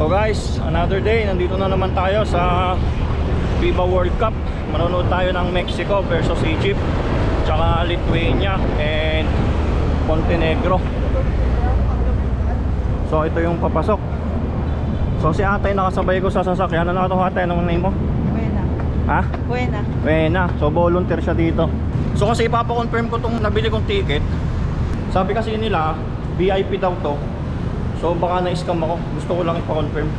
So guys, another day, nandito na naman tayo sa FIBA World Cup. Manonood tayo ng Mexico versus Egypt, tsaka Lithuania and Montenegro. So ito yung papasok. So si ate nakasabay ko sa sasakyan. Ano ito ate? Anong name mo? Buena. Ha? Buena. Buena. So volunteer siya dito. So kasi ipapakonfirm ko itong nabili kong ticket. Sabi kasi nila VIP daw to. So baka na-scam ako. Gusto ko lang ipa-confirm.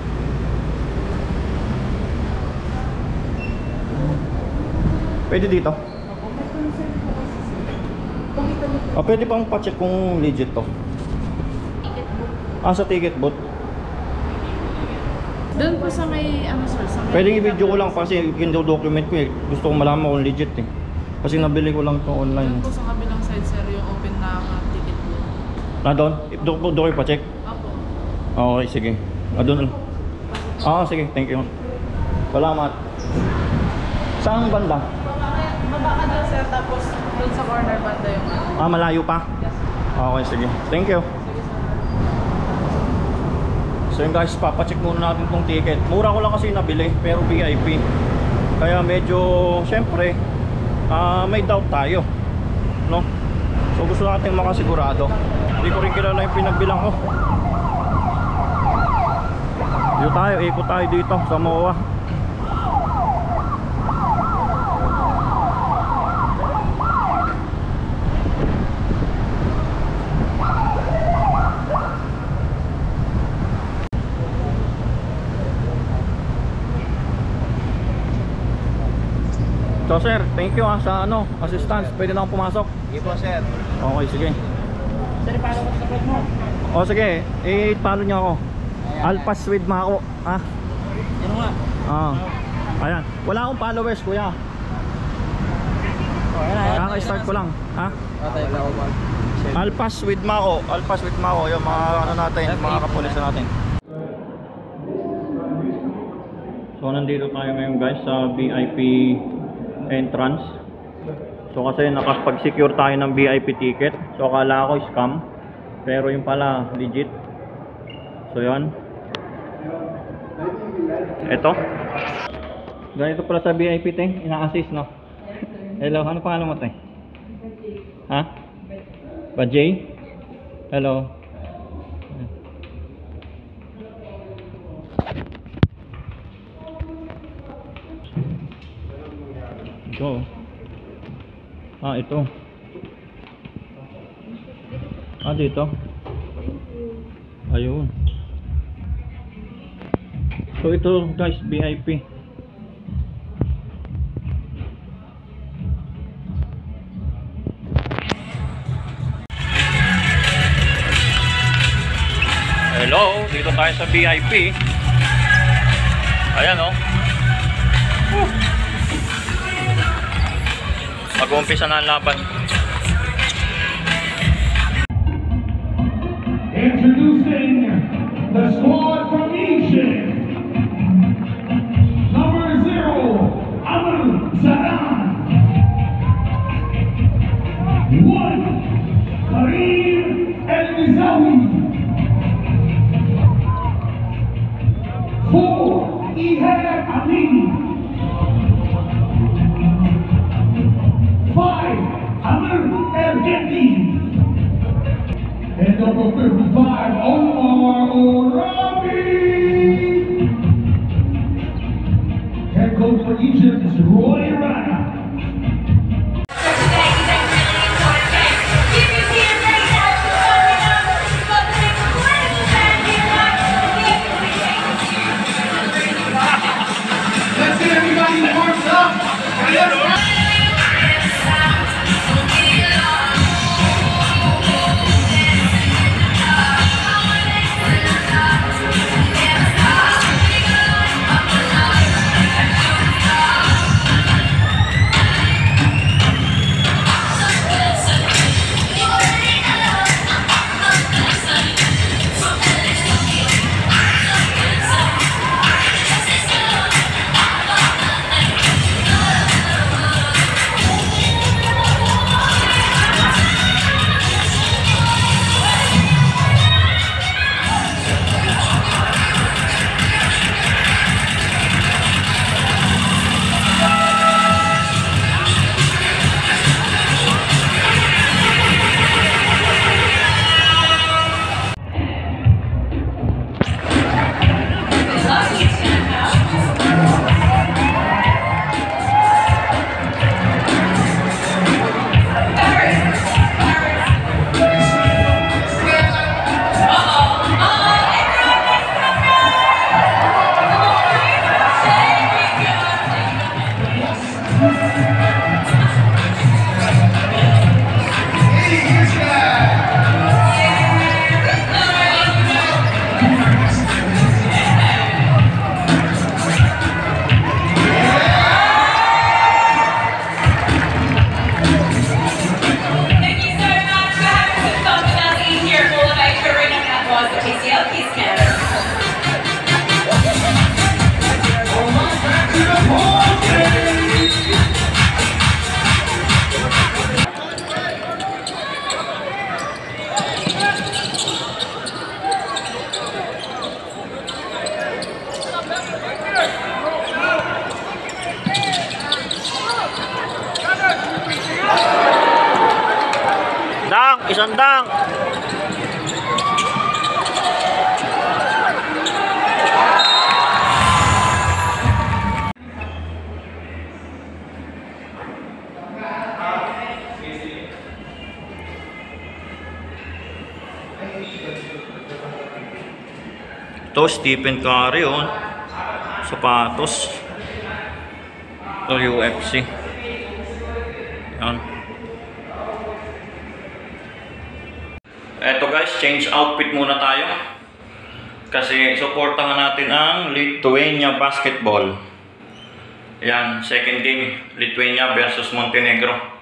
Pwede dito? Pwede pang pa-check kung legit to. Sa ticket booth. Doon po sa may sir, sa may pwede i-video ko lang kasi document ko eh. Gusto ko malaman kung legit eh. Kasi nabili ko lang to online. doon po sa kabilang side sir yung open na ticket booth. Na doon? Doon ko pa-check? Okay, sige. Doon. Sige, thank you. Salamat. Saan banda? Baba ka doon sir, tapos doon sa corner banda yung Malayo pa? Yes. Okay, sige. Thank you. So yun guys, papacheck muna natin tong ticket. Mura ko lang kasi nabili, pero VIP. Kaya medyo, syempre, may doubt tayo, no? So gusto natin makasigurado. Hindi ko rin kilala yung pinagbilang ko. Dito tayo, ikot tayo dito sa MOA. So sir, thank you sa assistance. Pwede na akong pumasok? Sige po sir. Okay, sige. Sir, paano mo sa mo? Sige, i-follow niyo ako. Alpas with Mako. Ano nga? Ayan. Wala akong followers kuya. Kaka-start ko lang. Alpas with Mako. Alpas with Mako. Yung mga natin, mga kapulis natin. So nandito tayo ngayon guys sa VIP entrance. So kasi nakapag-secure tayo ng VIP ticket. So akala ko scam, pero yung pala legit. So yun. Ito. Ganito pala sa VIP ting, ina-assist no. Hello, ano pangalan mo te? Bajay? Hello. Ito. Ito. Dito. Ayun. So ito guys, VIP. Hello, dito tayo sa VIP. Ayan oh. Mag-uumpisa na ang laban. Introducing the squad from Egypt. Number 0, Amr Zaran. 1, Karim El-Nizawi. 4, Ihab Ali. 5, Amr El-Gindi. And number 55, Omar Orabi. Head coach for Egypt is Roy Rana. Ito, Stephen Curry, oh. Sapatos. Ito, UFC. Yan. Eto guys, change outfit muna tayo. Kasi supportahan natin ang Lithuania basketball. Yan, second game. Lithuania versus Montenegro.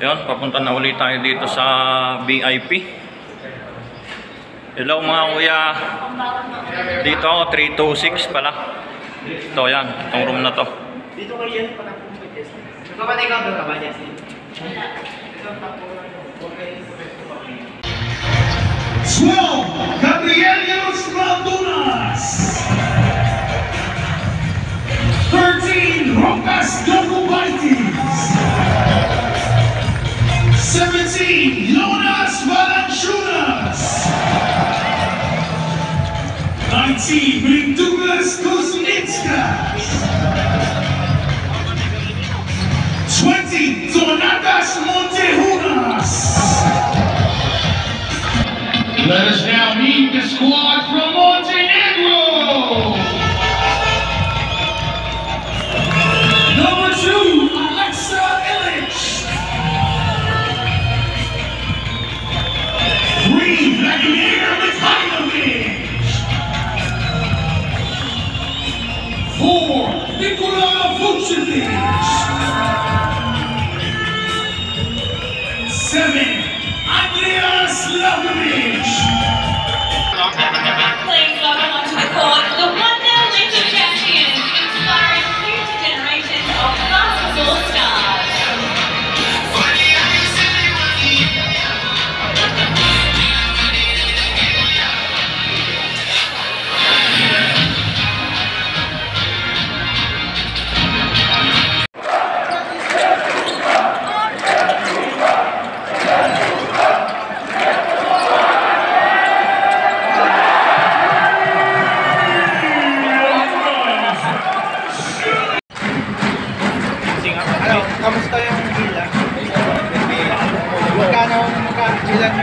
Yun, papunta na ulit tayo dito sa VIP. Hello mga kuya. Dito ako, 326 pala. Ito yan, itong room na to. Dito kayo yan, parang kumpagkas. Kapatid ka doon ka ba, Jesse? 12, Gabrielios Maldunas. 13, Rokas Dokubaitis. 17, Jonas Valanciunas. 19, Mindugas Kuzmitskas. 20, Donatas Montejunas. Let us now meet the squad from Montenegro. Number 2, Alexa Ilic. 3, Vladimir Mikhailovich. 4, Nikola Vucevic. 7, Andreas Lakovic. Playing welcome onto the court, the one-now Olympic champion, inspiring future generations of basketball stars. Kamusta yung bilang? Magkano bilang?